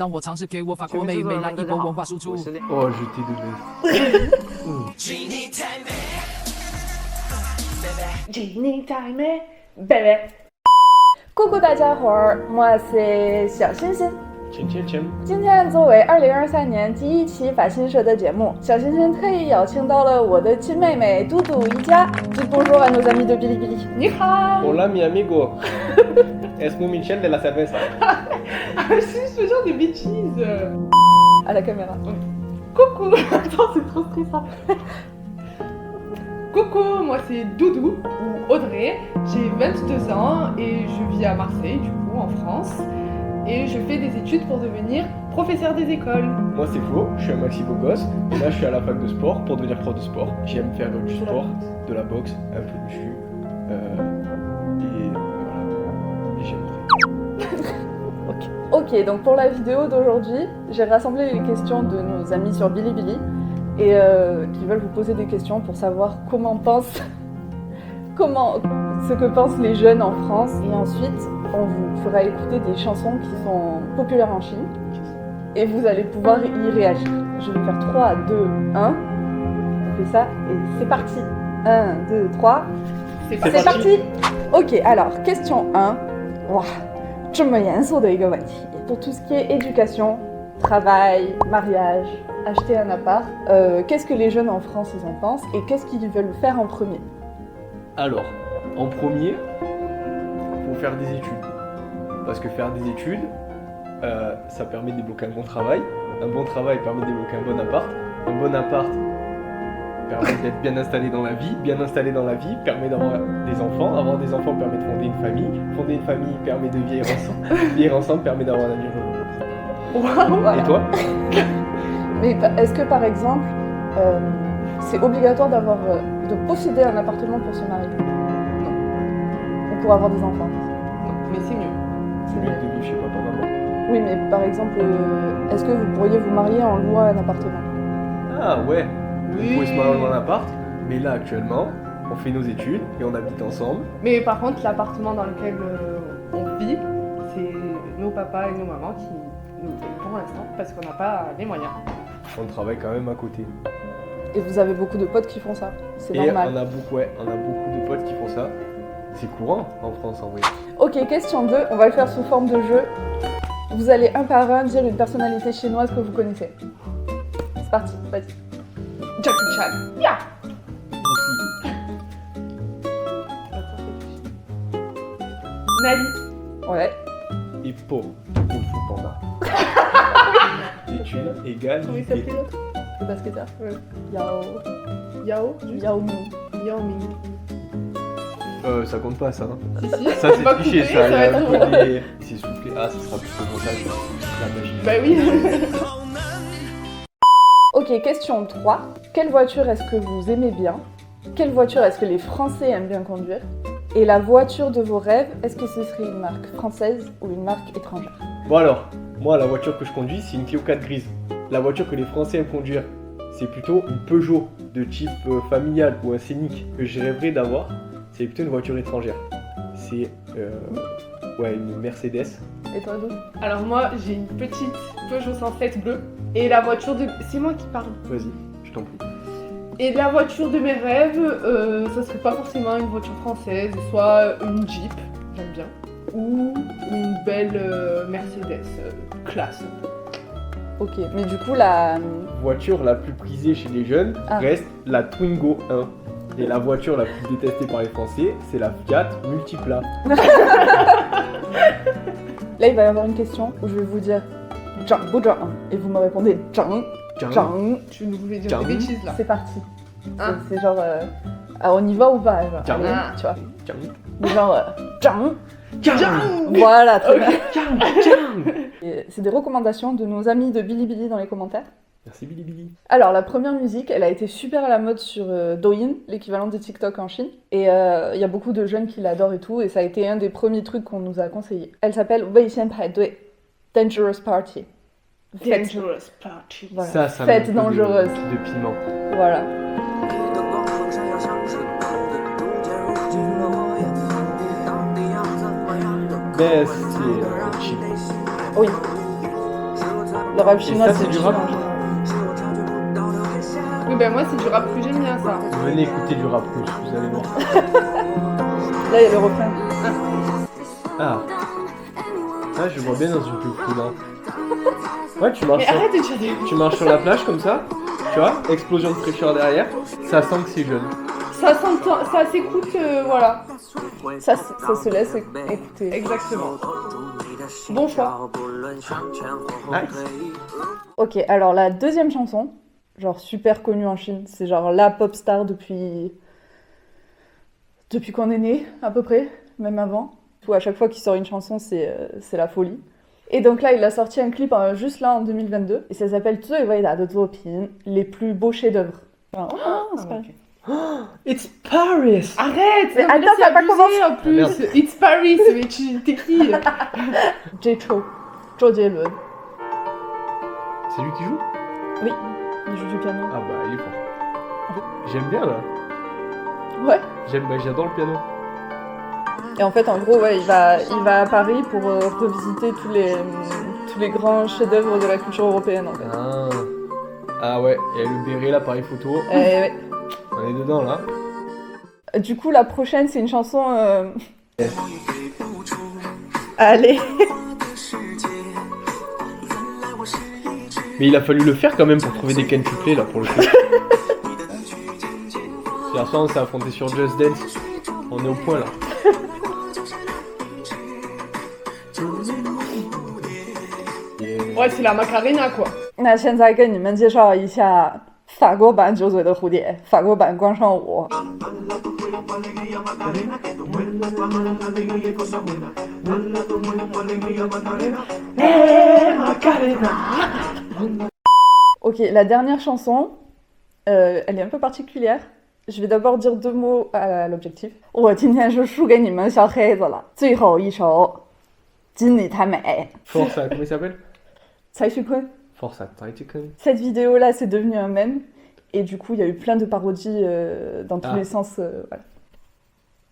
当我尝试给我法国妹妹来一波文化输出。Oh, je t'ai donné. Genie time, baby. Coucou 大家伙儿，moi c'est 小欣欣。今天作为2023年第一期法新社的节目，小欣欣特意邀请到了我的亲妹妹嘟嘟一家。Dis bonjour à nos amis de Bilibili. 你好。Hola mi amigo. Es muy Michel de la cerveza. Si, ce genre de bêtises. À la caméra. Coucou. Attends, c'est trop stressant. Coucou, moi c'est Doudou ou Audrey, j'ai 22 ans et je vis à Marseille, du coup en France. Et je fais des études pour devenir professeur des écoles. Moi c'est Flo, je suis un maxi beau gosse. Et là je suis à la fac de sport pour devenir prof de sport. J'aime faire du sport, de la boxe, un peu de muscu. Et voilà. Et j'aime. Ok, donc pour la vidéo d'aujourd'hui, j'ai rassemblé les questions de nos amis sur Bilibili et qui veulent vous poser des questions pour savoir ce que pensent les jeunes en France. Et ensuite, on vous fera écouter des chansons qui sont populaires en Chine et vous allez pouvoir y réagir. Je vais faire 3, 2, 1. On fait ça et c'est parti. 1, 2, 3. C'est parti. Ok, alors, question 1. Wow. 这么严肃的一个问题. Pour tout ce qui est éducation, travail, mariage, acheter un appart, qu'est-ce que les jeunes en France ils en pensent et qu'est-ce qu'ils veulent faire en premier? Alors, en premier, faut faire des études. Parce que faire des études, ça permet de débloquer un bon travail. Un bon travail permet de débloquer un bon appart. Un bon appart permet d'être bien installé dans la vie. Bien installé dans la vie permet d'avoir des enfants. Avoir des enfants permet de fonder une famille. Fonder une famille permet de vieillir ensemble. Vieillir ensemble permet d'avoir un avenir heureux. Wow, voilà. Et toi? Mais est-ce que par exemple, c'est obligatoire de posséder un appartement pour se marier? Non. Ou pour avoir des enfants? Non, mais c'est mieux. C'est mieux de vivre chez papa, maman. Oui, mais par exemple, est-ce que vous pourriez vous marier en louant un appartement? Ah ouais, on pourrait se marier dans un appart, mais là actuellement, on fait nos études et on habite ensemble. Mais par contre, l'appartement dans lequel on vit, c'est nos papas et nos mamans qui nous payent pour l'instant parce qu'on n'a pas les moyens. On travaille quand même à côté. Et vous avez beaucoup de potes qui font ça? C'est Et normal. on a beaucoup de potes qui font ça. C'est courant en France en vrai. Ok, question 2, on va le faire sous forme de jeu. Vous allez un par un dire une personnalité chinoise que vous connaissez. C'est parti, vas-y. Jackie Chan. Yeah. Nali. Ouais. Et Po, Kung Fu Panda. Études égales. Comment il s'appelait l'autre? Le basketteur. Ouais. Yao. Yao. Yao Ming. Yao Ming. Ça compte pas ça. Hein. Si, si. Ça c'est va triché couper, ça. va être coupé. C'est soufflé. Ah, ça sera plus au montage. La magie. Bah oui. Ok, question 3. Quelle voiture est-ce que vous aimez bien? Quelle voiture est-ce que les Français aiment bien conduire? Et la voiture de vos rêves, est-ce que ce serait une marque française ou une marque étrangère? Bon alors, moi la voiture que je conduis c'est une Clio 4 grise. La voiture que les Français aiment conduire, c'est plutôt une Peugeot de type familial ou un Scénic que je rêverais d'avoir. C'est plutôt une voiture étrangère. C'est une Mercedes. Et toi, Dou? Alors moi, j'ai une petite Peugeot 107 bleue. Et la voiture de... C'est moi qui parle. Vas-y, je t'en prie. Et la voiture de mes rêves, ça serait pas forcément une voiture française, soit une Jeep, j'aime bien, ou une belle Mercedes, classe. Ok, mais du coup, la... Voiture la plus prisée chez les jeunes reste la Twingo 1. Et la voiture la plus détestée par les Français, c'est la Fiat Multipla. Là, il va y avoir une question où je vais vous dire Zhang ou Zhang et vous me répondez Zhang. Zhang. Tu nous voulais dire Zhang. des bêtises là. C'est parti. Hein? C'est genre ah, on y va ou pas genre. Zhang. Allez, tu vois. Zhang. Mais genre Zhang. Zhang. Voilà, très bien. Zhang. Et c'est des recommandations de nos amis de Bilibili dans les commentaires. Merci Bilibili. Alors, la première musique, elle a été super à la mode sur Douyin, l'équivalent de TikTok en Chine. Et il y a beaucoup de jeunes qui l'adorent et tout, et ça a été un des premiers trucs qu'on nous a conseillé. Elle s'appelle Wei Xian Pai Dui, Dangerous Party. Dangerous Party. Voilà. Ça Fête met un peu dangereuse. de piment. Voilà. Ben, c'est cheap. Oui. Le rap chinois, ça, c'est c'est du chill rap en général. Oui, ben moi, c'est du rap que j'aime bien, ça. Venez écouter du rap russe, vous allez voir. Là, il y a le refrain. Ah. Ah, je vois bien dans une pub cool, hein. Ouais, tu marches, Mais arrête de dire des... tu marches sur la plage comme ça, tu vois, explosion de fraîcheur derrière, ça sent que c'est jeune. Ça s'entend, ça s'écoute, voilà. Ça se laisse écouter. Exactement. Bon choix. Nice. Ok, alors la deuxième chanson, genre super connue en Chine, c'est genre la pop star depuis qu'on est né, à peu près, même avant. Tout, à chaque fois qu'il sort une chanson, c'est la folie. Et donc là, il a sorti un clip juste là en 2022, et ça s'appelle Zui Wei Da de Zuopin, les plus beaux chefs-d'œuvre. Enfin, c'est pas... It's Paris! Arrête! Mais non, attends, là, c'est t'as pas abusé, commencé. en plus. Ah, merde. It's Paris, mais t'es qui? Jay Chou, Zhou Jielun. C'est lui qui joue? Oui, il joue du piano. Ah bah, il est fort. J'aime bien là. Ouais. J'adore le piano. Et en fait, en gros, ouais, il va à Paris pour revisiter tous les grands chefs-d'œuvre de la culture européenne, en fait. Ah ouais, il y a le béret, l'appareil photo. Ouais. On est dedans là. Du coup, la prochaine, c'est une chanson. Allez. Mais il a fallu le faire quand même pour trouver des quintuplés là pour le coup. Hier soir on s'est affronté sur Just Dance. On est au point là. Ouais, c'est la Macarena, quoi. 那现在跟你们介绍一下法国版《九嘴的蝴蝶》，法国版广场舞。 Ok, la dernière chanson, elle est un peu particulière. Je vais d'abord dire 2 mots à l'objectif. 我今天是输给你们小黑子了，最后一首，金你太美。 Force à, comment il s'appelle? Cai Xukun. Force à Titan. Cette vidéo-là, c'est devenu un mème. Et du coup, il y a eu plein de parodies dans tous les sens. Voilà.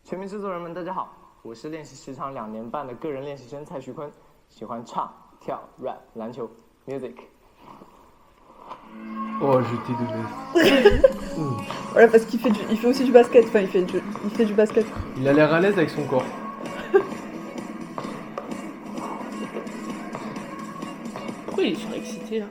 全民制作人们，大家好，我是练习时长2年半的个人练习生蔡徐坤，喜欢唱、跳、rap、篮球、music。 Oh, je t'ai donné. Voilà, parce qu'il fait aussi du basket. Enfin, il fait du basket. Il a l'air à l'aise avec son corps. Pourquoi il est surexcité, là?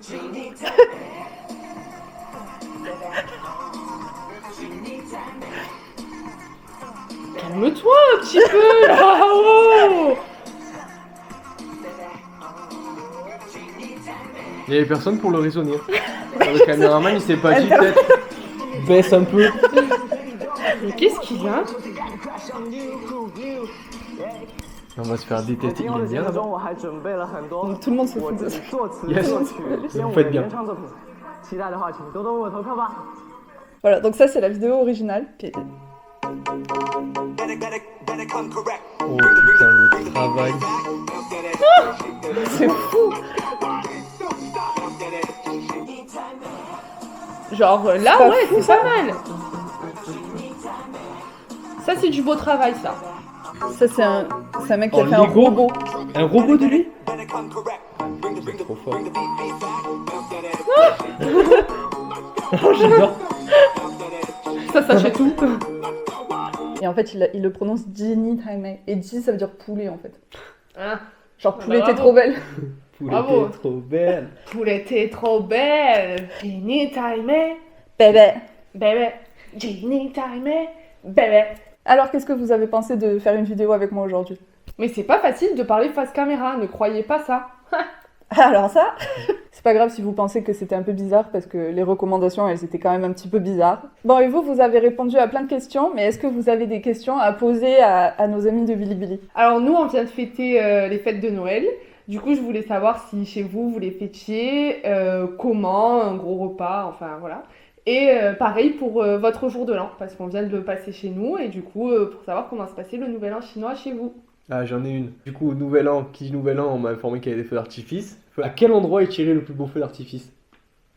Calme-toi un petit peu, là. Oh, Il y avait personne pour le raisonner. Le caméraman il s'est pas dit peut-être baisse un peu. mais qu'est-ce qu'il y a? On va se faire détester, 今 il 后的 est 节 bien 目中， là-bas. 我还准备了很多 Donc tout le monde se 我 fout de 自己 ça. 作词、 Yes. 作曲、编 Vous 舞 faites 的 bien. 原创作品。期待的话，请多多为我投票吧。 Voilà, donc ça, c'est la vidéo originale. Puis- Oh putain, le travail. C'est fou. Genre là, pas ouais, fou, c'est pas mal. Ça, c'est du beau travail, ça. Ça, c'est un mec qui a Oh, fait un Lego. robot. Un robot de lui? C'est trop fort. Oh, j'adore. Ça s'achète tout. Et en fait, il le prononce Jinny Taimei. Et Ji, ça veut dire poulet, en fait. Hein? Genre, Bah, poulet, t'es bravo. trop belle. Poule Bravo. était trop belle. Poule, t'es trop belle. Ginny time, Bébé. bébé. Ginny time, bébé. Alors, qu'est-ce que vous avez pensé de faire une vidéo avec moi aujourd'hui? Mais c'est pas facile de parler face caméra, ne croyez pas ça. Alors ça, c'est pas grave si vous pensez que c'était un peu bizarre parce que les recommandations, elles étaient quand même un petit peu bizarres. Bon, et vous avez répondu à plein de questions, mais est-ce que vous avez des questions à poser à nos amis de Bilibili? Alors nous, on vient de fêter les fêtes de Noël. Du coup, je voulais savoir si chez vous, vous les fêtiez, comment, un gros repas, enfin voilà. Et pareil pour votre jour de l'an, parce qu'on vient de le passer chez nous, et du coup, pour savoir comment se passait le nouvel an chinois chez vous. Ah, j'en ai une. Du coup, au nouvel an, qui dit nouvel an, on m'a informé qu'il y avait des feux d'artifice. À quel endroit est tiré le plus beau feu d'artifice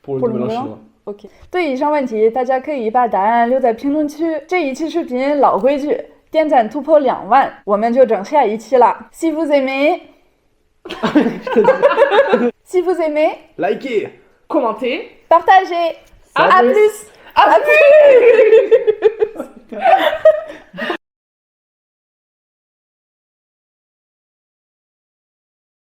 pour le Pour le nouvel an nouvel an chinois? OK。对以上问题，大家可以把答案留在评论区。这一期视频老规矩，点赞突破2万，我们就整下一期了。Si vous aimez, Si vous aimez, Likez. Commentez. partagez. À À plus. plus. À plus.